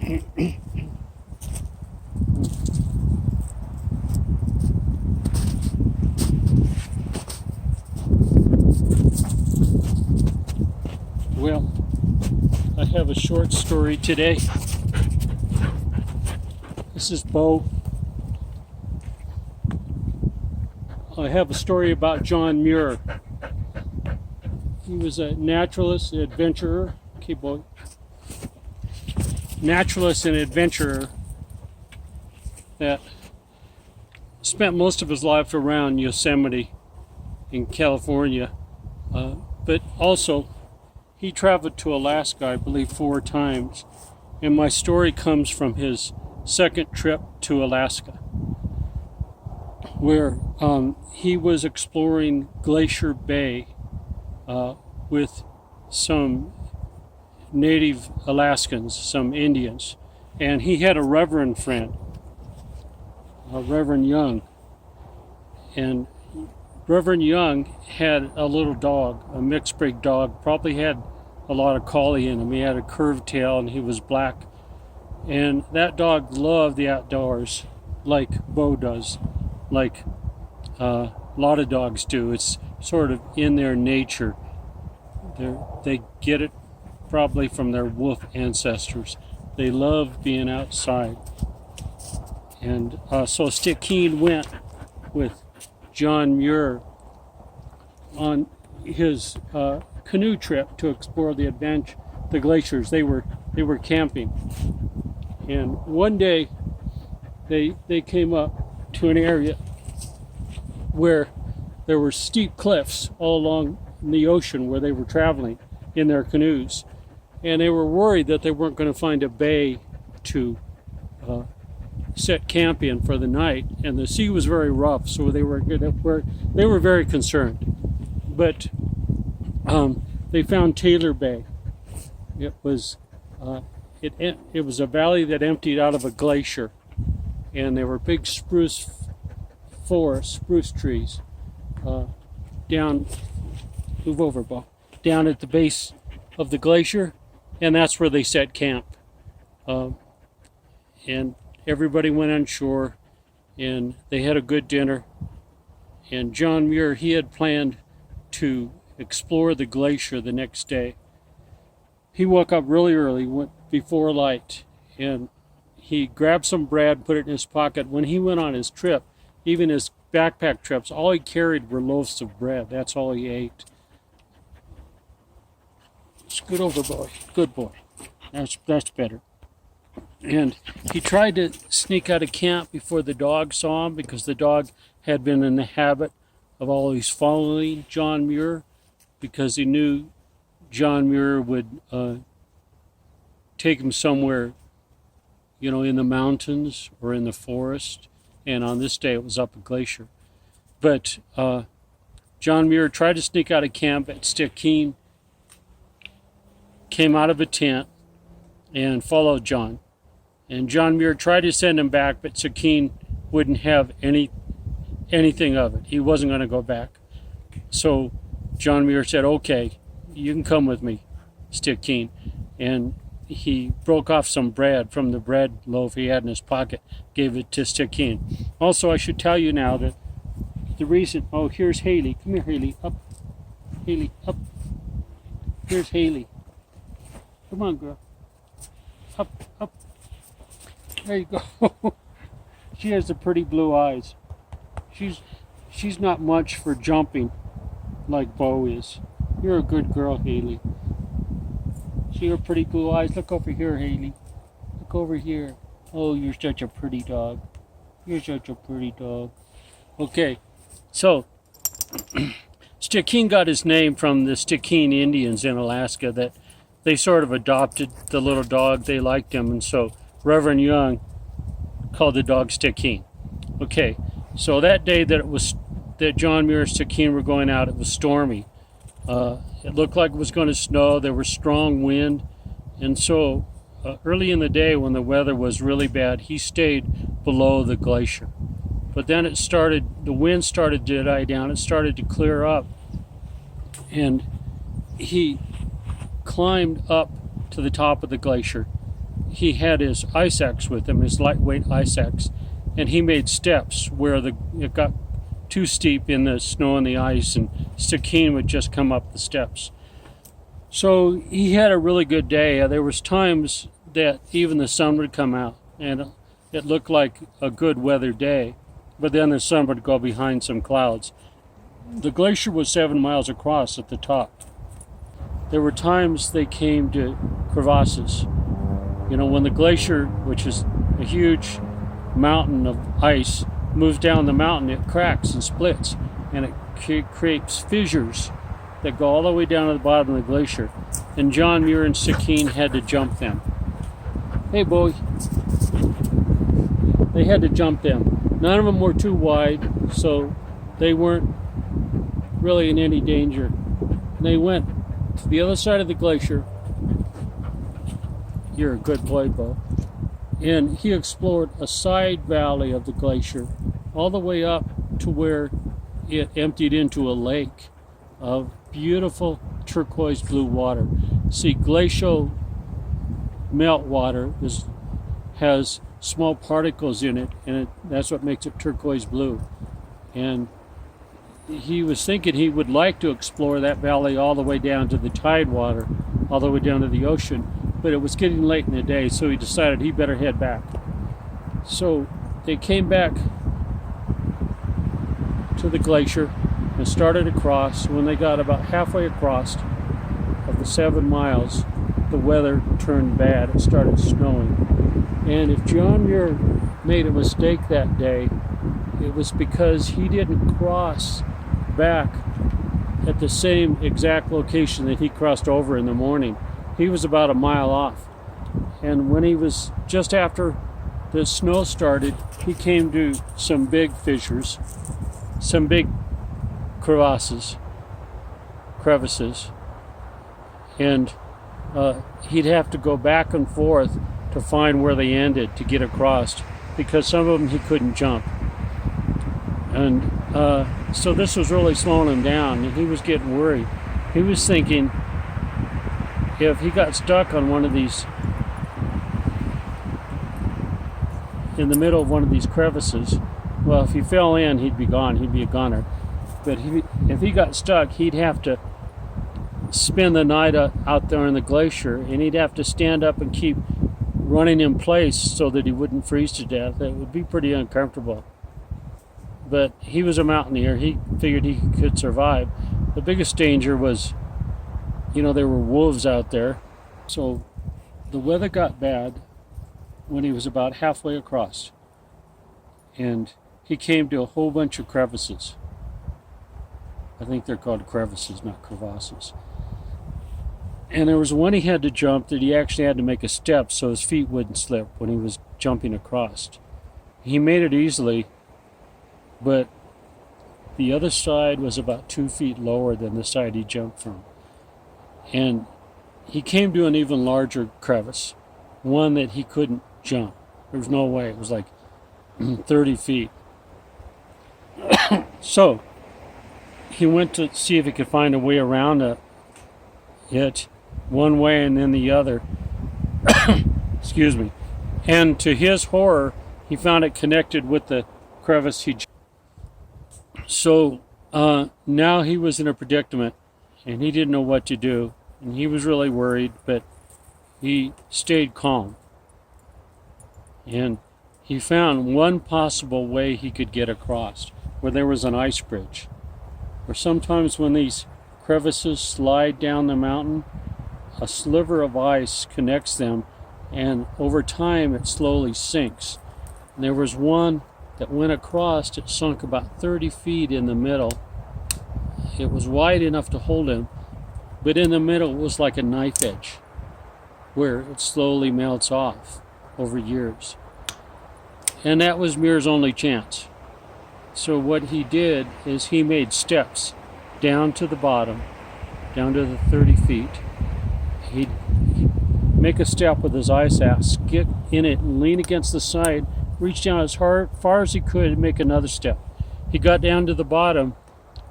Well, I have a short story today. This is Bo. I have a story about John Muir. He was a naturalist, an adventurer. Okay, boy. Naturalist and adventurer that spent most of his life around Yosemite in California, but also he traveled to Alaska, I believe, 4 times. And my story comes from his second trip to Alaska, where he was exploring Glacier Bay with some native Alaskans, some Indians. And he had a reverend friend, Reverend Young. And Reverend Young had a little dog, a mixed breed dog, probably had a lot of collie in him. He had a curved tail and he was black. And that dog loved the outdoors like Bo does, like a lot of dogs do. It's sort of in their nature. They get it probably from their wolf ancestors. They love being outside. And so Stickeen went with John Muir on his canoe trip to explore the glaciers. They were camping, and one day they came up to an area where there were steep cliffs all along the ocean where they were traveling in their canoes, and they were worried that they weren't going to find a bay to set camp in for the night, and the sea was very rough, so they were very concerned. But they found Taylor Bay. It was it was a valley that emptied out of a glacier, and there were big spruce trees down. Move over, Bo. Down at the base of the glacier, and that's where they set camp. And everybody went on shore, and they had a good dinner. And John Muir, he had planned to explore the glacier the next day. He woke up really early, went before light, and he grabbed some bread, put it in his pocket. When he went on his trip, even his backpack trips, all he carried were loaves of bread. That's all he ate. Scoot over, boy. Good boy. That's better. And he tried to sneak out of camp before the dog saw him, because the dog had been in the habit of always following John Muir, because he knew John Muir would take him somewhere, in the mountains or in the forest. And on this day, it was up a glacier. But John Muir tried to sneak out of camp at Stickeen, came out of a tent, and followed John. And John Muir tried to send him back, but Stickeen wouldn't have anything of it. He wasn't going to go back. So John Muir said, "Okay, you can come with me, Stickeen." And he broke off some bread from the bread loaf he had in his pocket, gave it to Stickeen. Also, I should tell you now that the reason... Oh, here's Haley. Come here, Haley. Up. Haley, up. Here's Haley. Come on, girl. Up. There you go. She has the pretty blue eyes. She's not much for jumping like Bo is. You're a good girl, Haley. See her pretty blue eyes? Look over here, Haley. Look over here. Oh, you're such a pretty dog. You're such a pretty dog. Okay, so Stickeen got his name from the Stickeen Indians in Alaska, that they sort of adopted the little dog. They liked him, and so Reverend Young called the dog Stickeen. Okay, so that day that John Muir and Stickeen were going out, it was stormy. It looked like it was going to snow. There was strong wind, and so early in the day, when the weather was really bad, he stayed below the glacier. But then the wind started to die down. It started to clear up, and he climbed up to the top of the glacier, he had his ice axe with him, his lightweight ice axe, and he made steps where it got too steep in the snow and the ice, and Stickeen would just come up the steps. So he had a really good day. There was times that even the sun would come out, and it looked like a good weather day, but then the sun would go behind some clouds. The glacier was 7 miles across at the top. There were times they came to crevasses. You know, when the glacier, which is a huge mountain of ice, moves down the mountain, it cracks and splits, and it creates fissures that go all the way down to the bottom of the glacier. And John Muir and Stickeen had to jump them. Hey, boy. They had to jump them. None of them were too wide, so they weren't really in any danger. And they went to the other side of the glacier. You're a good boy, Bo. And he explored a side valley of the glacier all the way up to where it emptied into a lake of beautiful turquoise blue water. See, glacial meltwater has small particles in it, and that's what makes it turquoise blue. And he was thinking he would like to explore that valley all the way down to the tide water, all the way down to the ocean, but it was getting late in the day, so he decided he better head back. So they came back to the glacier and started across. When they got about halfway across of the 7 miles, the weather turned bad. It started snowing. And if John Muir made a mistake that day, it was because he didn't cross back at the same exact location that he crossed over in the morning. He was about a mile off. And when he was just after the snow started, he came to some big fissures, some big crevices, and he'd have to go back and forth to find where they ended to get across, because some of them he couldn't jump. And so this was really slowing him down, and he was getting worried. He was thinking, if he got stuck on one of these, in the middle of one of these crevices, well, if he fell in, he'd be gone. He'd be a goner. But if he got stuck, he'd have to spend the night out there in the glacier, and he'd have to stand up and keep running in place so that he wouldn't freeze to death. It would be pretty uncomfortable. But he was a mountaineer. He figured he could survive. The biggest danger was, you know, there were wolves out there. So the weather got bad when he was about halfway across. And he came to a whole bunch of crevices. I think they're called crevices, not crevasses. And there was one he had to jump that he actually had to make a step so his feet wouldn't slip when he was jumping across. He made it easily, but the other side was about 2 feet lower than the side he jumped from. And he came to an even larger crevice, one that he couldn't jump. There was no way. It was like 30 feet. So he went to see if he could find a way around it, one way and then the other. Excuse me. And to his horror, he found it connected with the crevice he jumped. So now he was in a predicament, and he didn't know what to do, and he was really worried, but he stayed calm. And he found one possible way he could get across, where there was an ice bridge. Or sometimes when these crevices slide down the mountain, a sliver of ice connects them, and over time it slowly sinks. And there was one that went across, it sunk about 30 feet in the middle. It was wide enough to hold him, but in the middle was like a knife edge, where it slowly melts off over years. And that was Muir's only chance. So what he did is he made steps down to the bottom, down to the 30 feet. He'd make a step with his ice axe, get in it and lean against the side, reach down as far as he could and make another step. He got down to the bottom,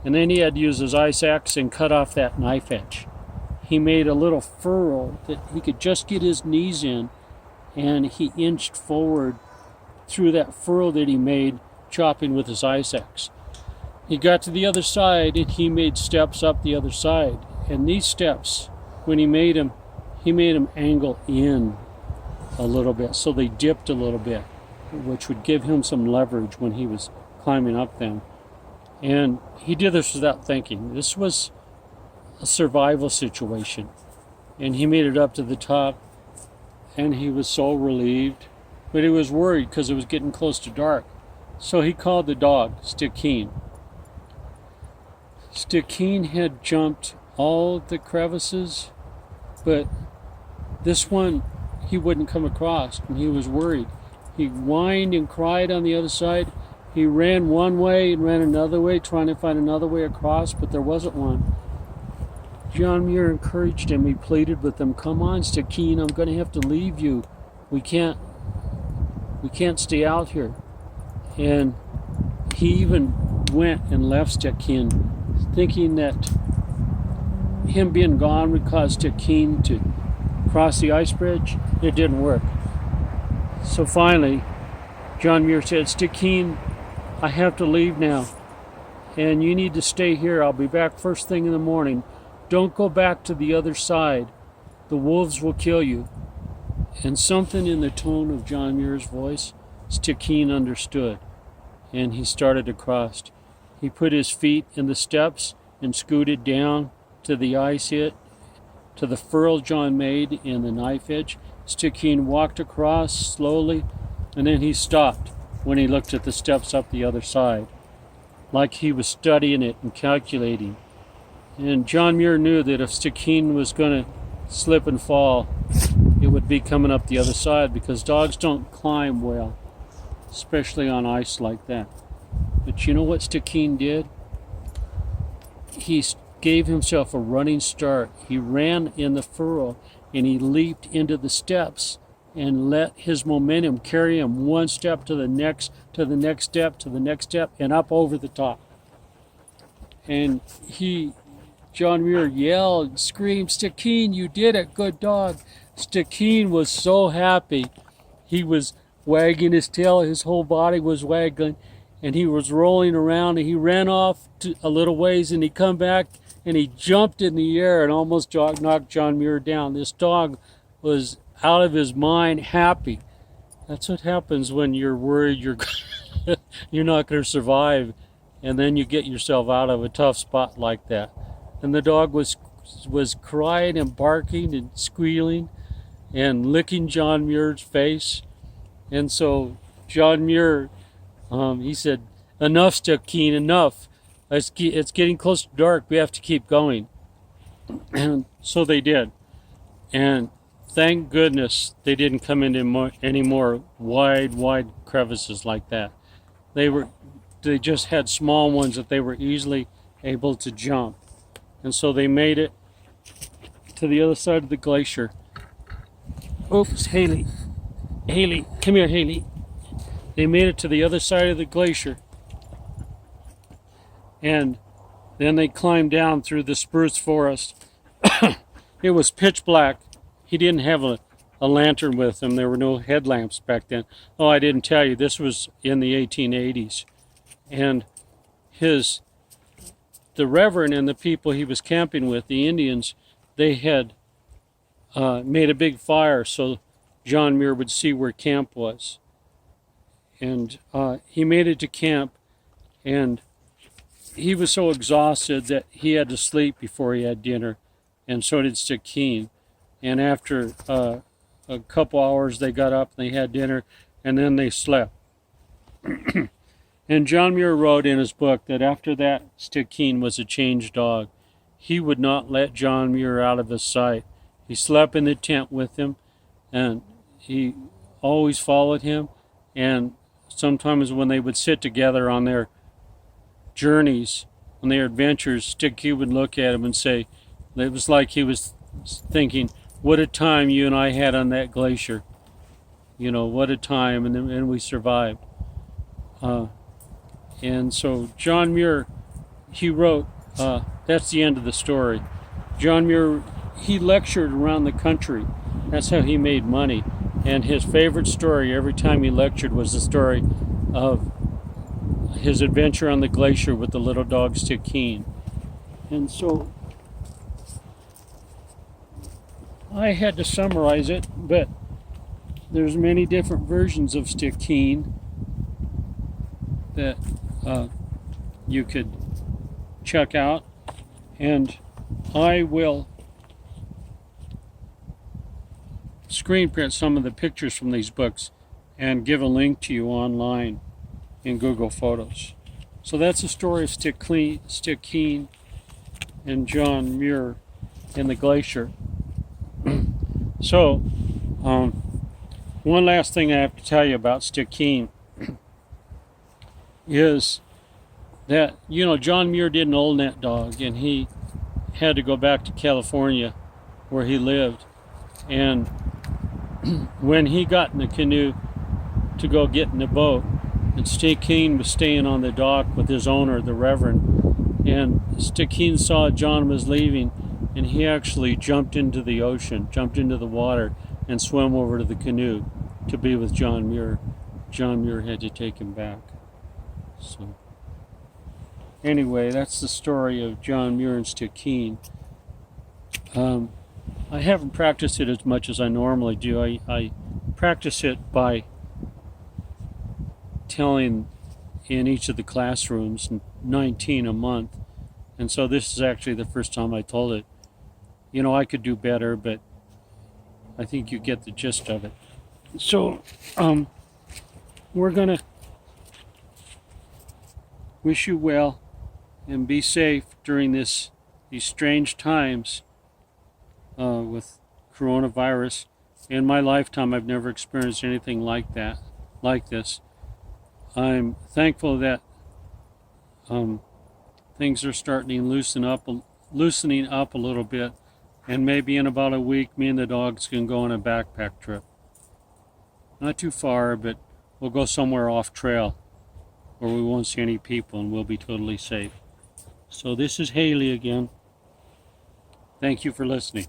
and then he had to use his ice axe and cut off that knife edge. He made a little furrow that he could just get his knees in and he inched forward through that furrow that he made chopping with his ice axe. He got to the other side and he made steps up the other side. And these steps, when he made them angle in a little bit, so they dipped a little bit, which would give him some leverage when he was climbing up them. And he did this without thinking. This was a survival situation. And he made it up to the top, and he was so relieved. But he was worried because it was getting close to dark. So he called the dog, Stickeen. Stickeen had jumped all the crevices, but this one he wouldn't come across, and he was worried. He whined and cried on the other side. He ran one way and ran another way, trying to find another way across, but there wasn't one. John Muir encouraged him. He pleaded with him, "Come on, Stickeen, I'm going to have to leave you. We can't stay out here." And he even went and left Stickeen, thinking that him being gone would cause Stickeen to cross the ice bridge. It didn't work. So finally, John Muir said, "Stickeen, I have to leave now, and you need to stay here. I'll be back first thing in the morning. Don't go back to the other side. The wolves will kill you." And something in the tone of John Muir's voice, Stickeen understood, and he started to cross. He put his feet in the steps and scooted down to the ice hit, to the furrow John made in the knife edge. Stickeen walked across slowly, and then he stopped when he looked at the steps up the other side, like he was studying it and calculating. And John Muir knew that if Stickeen was going to slip and fall, it would be coming up the other side, because dogs don't climb well, especially on ice like that. But you know what Stickeen did? He gave himself a running start. He ran in the furrow and he leaped into the steps and let his momentum carry him one step to the next, to the next step, to the next step, and up over the top. And John Muir yelled, screamed, "Stickeen, you did it, good dog." Stickeen was so happy. He was wagging his tail, his whole body was waggling, and he was rolling around, and he ran off a little ways, and he come back, and he jumped in the air and almost knocked John Muir down. This dog was out of his mind, happy. That's what happens when you're worried you're not going to survive, and then you get yourself out of a tough spot like that. And the dog was crying and barking and squealing and licking John Muir's face. And so John Muir, he said, "Enough, Stickeen, enough. It's getting close to dark. We have to keep going." And so they did. And thank goodness they didn't come into any more wide crevices like that. They just had small ones that they were easily able to jump. And so they made it to the other side of the glacier. Oops, Haley, come here, Haley. They made it to the other side of the glacier. And then they climbed down through the spruce forest. It was pitch black. He didn't have a lantern with him. There were no headlamps back then. Oh, I didn't tell you, this was in the 1880s. And the Reverend and the people he was camping with, the Indians, they had made a big fire so John Muir would see where camp was. And he made it to camp, and he was so exhausted that he had to sleep before he had dinner, and so did Stickeen. And after a couple hours, they got up, and they had dinner, and then they slept. And John Muir wrote in his book that after that, Stickeen was a changed dog. He would not let John Muir out of his sight. He slept in the tent with him, and he always followed him. And sometimes when they would sit together on their journeys, on their adventures, Stickeen would look at him and say, it was like he was thinking, "What a time you and I had on that glacier. You know, what a time," and we survived. And so John Muir, he wrote, that's the end of the story. John Muir, he lectured around the country. That's how he made money. And his favorite story every time he lectured was the story of his adventure on the glacier with the little dog Stickeen. And so I had to summarize it, but there's many different versions of Stickeen that you could check out, and I will screen print some of the pictures from these books and give a link to you online in Google Photos. So that's the story of Stickeen and John Muir in the glacier. So, one last thing I have to tell you about Stickeen is that, you know, John Muir did an old net dog, and he had to go back to California where he lived. And when he got in the canoe to go get in the boat, and Stickeen was staying on the dock with his owner, the Reverend, and Stickeen saw John was leaving, and he actually jumped into the ocean, jumped into the water, and swam over to the canoe to be with John Muir. John Muir had to take him back. So anyway, that's the story of John Muir and Stickeen. I haven't practiced it as much as I normally do. I practice it by telling in each of the classrooms, 19 a month. And so this is actually the first time I told it. You know, I could do better, but I think you get the gist of it. So, we're gonna wish you well and be safe during these strange times with coronavirus. In my lifetime, I've never experienced anything like this. I'm thankful that things are starting to loosening up a little bit, and maybe in about a week, me and the dogs can go on a backpack trip. Not too far, but we'll go somewhere off trail where we won't see any people and we'll be totally safe. So this is Haley again. Thank you for listening.